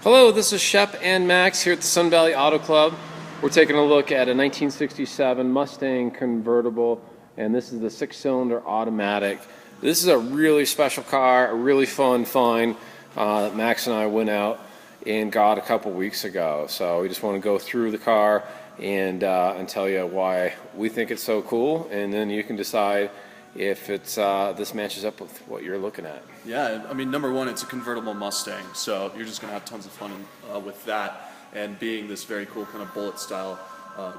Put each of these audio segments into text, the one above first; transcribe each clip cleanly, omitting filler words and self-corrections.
Hello, this is Shep and Max here at the Sun Valley Auto Club. We're taking a look at a 1967 Mustang convertible, and this is the 6-cylinder automatic. This is a really special car, a really fun find that Max and I went out and got a couple weeks ago. So we just want to go through the car and tell you why we think it's so cool, and then you can decide if it's this matches up with what you're looking at. Yeah, I mean, number one, it's a convertible Mustang, so you're just going to have tons of fun with that. And being this very cool kind of bullet style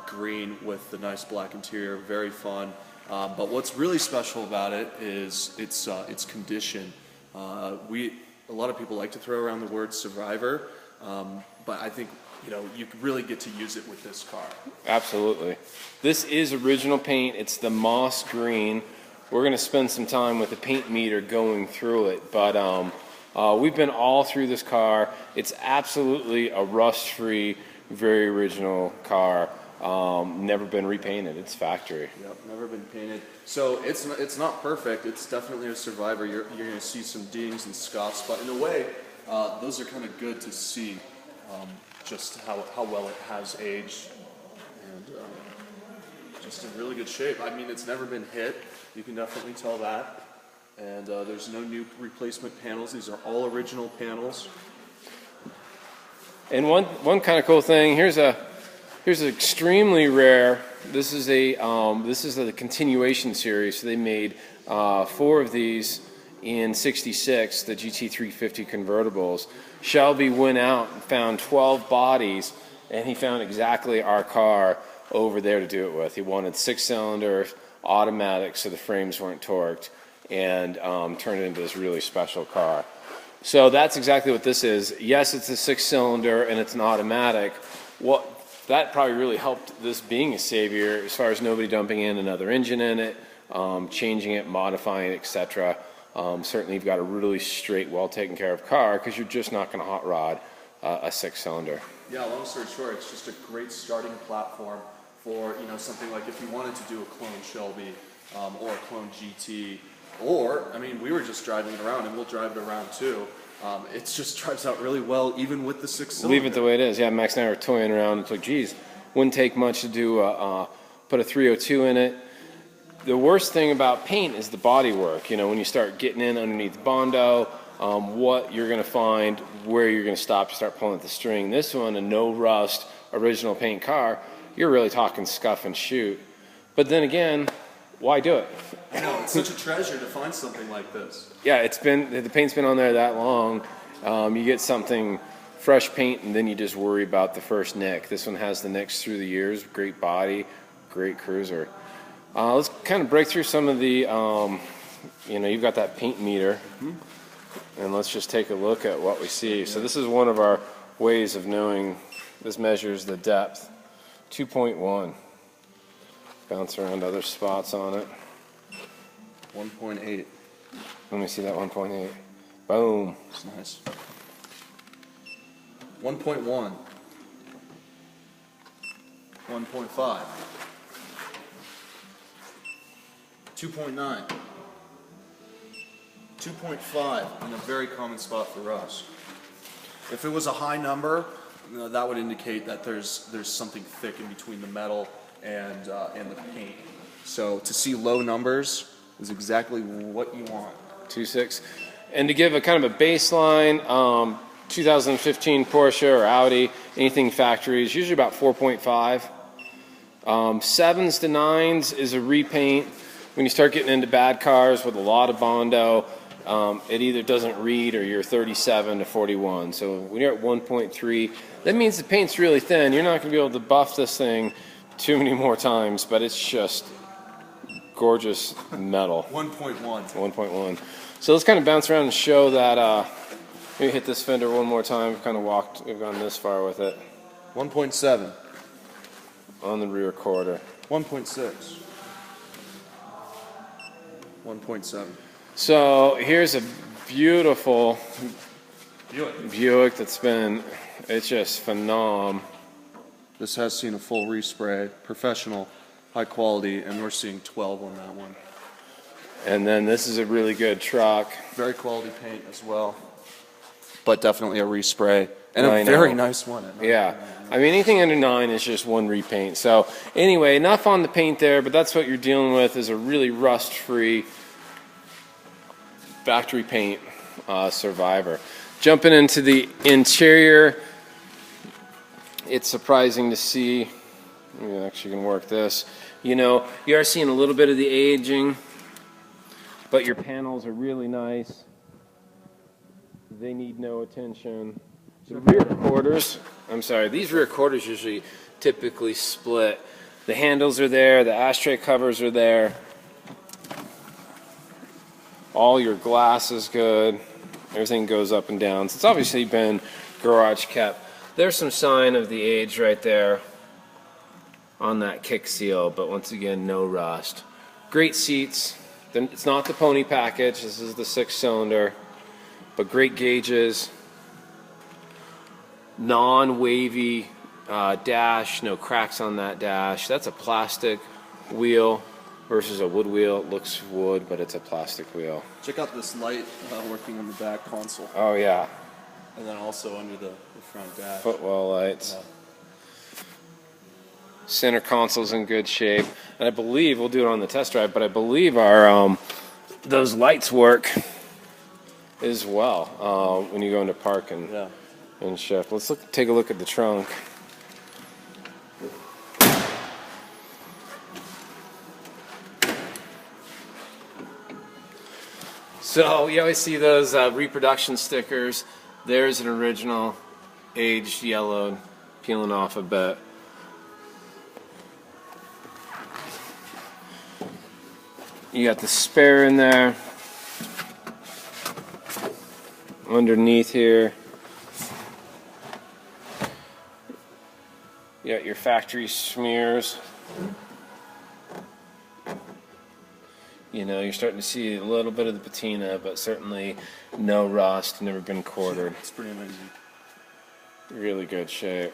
green with the nice black interior, very fun. But what's really special about it is its condition. A lot of people like to throw around the word survivor, but I think you really get to use it with this car. Absolutely. This is original paint. It's the moss green. We're going to spend some time with the paint meter going through it, but we've been all through this car. It's absolutely a rust-free, very original car. Never been repainted. It's factory. Yep, never been painted. So it's not perfect. It's definitely a survivor. You're going to see some dings and scuffs, but in a way, those are kind of good to see just how well it has aged and just in really good shape. I mean, it's never been hit. You can definitely tell that. And there's no new replacement panels. These are all original panels. And one kind of cool thing, here's an extremely rare. This is a continuation series. So they made 4 of these in '66, the GT350 convertibles. Shelby went out and found 12 bodies, and he found exactly our car over there to do it with. He wanted 6-cylinder automatic, so the frames weren't torqued, and turned it into this really special car. So that's exactly what this is. Yes, it's a 6-cylinder and it's an automatic. That probably really helped this being a savior as far as nobody dumping in another engine in it, changing it, modifying it, etc. Certainly you've got a really straight, well taken care of car because you're just not going to hot rod a 6-cylinder. Yeah, long story short, it's just a great starting platform for something like if you wanted to do a clone Shelby or a clone GT, or I mean, we were just driving it around, and we'll drive it around too. It just drives out really well, even with the 6-cylinder. Leave it the way it is. Yeah, Max and I were toying around. It's like, geez, wouldn't take much to do put a 302 in it. The worst thing about paint is the body work. When you start getting in underneath Bondo, what you're going to find, where you're going to stop, you start pulling at the string. This one, a no rust original paint car, you're really talking scuff and shoot. But then again, why do it? I know, it's such a treasure to find something like this. Yeah, the paint's been on there that long. You get something fresh paint, and then you just worry about the first nick. This one has the nicks through the years. Great body, great cruiser. Let's kind of break through some of the, you've got that paint meter, and let's just take a look at what we see. So this is one of our ways of knowing. This measures the depth, 2.1. Bounce around other spots on it. 1.8. Let me see that 1.8. Boom. That's nice. 1.1. 1.5. 2.9. 2.5 in a very common spot for us. If it was a high number, that would indicate that there's something thick in between the metal and the paint. So to see low numbers is exactly what you want. 2.6. And to give a kind of a baseline, 2015 Porsche or Audi, anything factory is usually about 4.5. 7s to 9s is a repaint. When you start getting into bad cars with a lot of Bondo, it either doesn't read or you're 37 to 41. So when you're at 1.3, that means the paint's really thin. You're not going to be able to buff this thing too many more times, but it's just gorgeous metal. 1.1. 1.1. So let's kind of bounce around and show that. Maybe hit this fender one more time. We've gone this far with it. 1.7. On the rear quarter. 1.6. 1.7. So here's a beautiful Buick it's just phenom. This has seen a full respray, professional, high quality, and we're seeing 12 on that one. And then this is a really good truck. Very quality paint as well, but definitely a respray. And a 9.0. very nice one. At Yeah. I mean, anything under 9 is just one repaint. So anyway, enough on the paint there, but that's what you're dealing with is a really rust-free factory paint Survivor. Jumping into the interior, it's surprising to see. You actually can work this. You know, you are seeing a little bit of the aging, but your panels are really nice. They need no attention. The rear quarters, these rear quarters usually typically split. The handles are there, the ashtray covers are there. All your glass is good. Everything goes up and down. So it's obviously been garage kept. There's some sign of the age right there on that kick seal, but once again, no rust. Great seats. It's not the pony package, this is the 6-cylinder, but great gauges. Non-wavy dash, no cracks on that dash. That's a plastic wheel versus a wood wheel. It looks wood, but it's a plastic wheel. Check out this light working on the back console. Oh yeah. And then also under the front dash. Footwell lights. Yeah. Center console's in good shape. And I believe, we'll do it on the test drive, but I believe our those lights work as well when you go into park and shift. Let's take a look at the trunk. So you always see those reproduction stickers. There's an original, aged, yellowed, peeling off a bit. You got the spare in there. Underneath here, you got your factory smears. You know, you're starting to see a little bit of the patina, but certainly no rust, never been quartered. It's pretty amazing. Really good shape.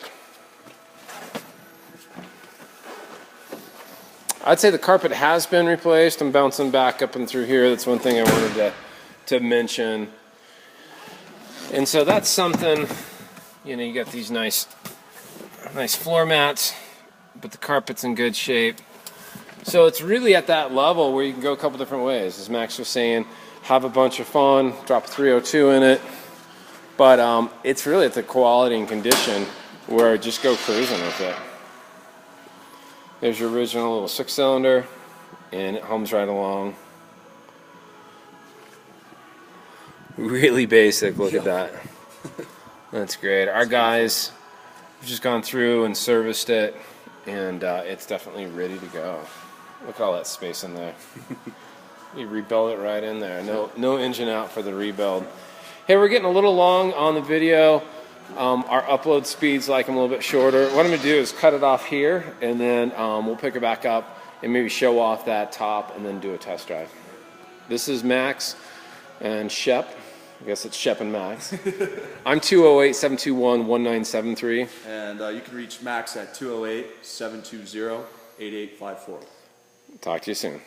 I'd say the carpet has been replaced. I'm bouncing back up and through here. That's one thing I wanted to mention. And so that's something, you know, you got these nice floor mats, but the carpet's in good shape. So it's really at that level where you can go a couple different ways. As Max was saying, have a bunch of fun, drop a 302 in it, but it's really at the quality and condition where just go cruising with it. There's your original little 6-cylinder, and it hums right along. Really basic, look at that. That's great. Our guys have just gone through and serviced it, and it's definitely ready to go. Look at all that space in there. You rebuild it right in there. No engine out for the rebuild. Hey, we're getting a little long on the video. Our upload speed's like I'm a little bit shorter. What I'm going to do is cut it off here, and then we'll pick it back up and maybe show off that top and then do a test drive. This is Max and Shep. I guess it's Shep and Max. I'm 208-721-1973. And you can reach Max at 208-720-8854. Talk to you soon.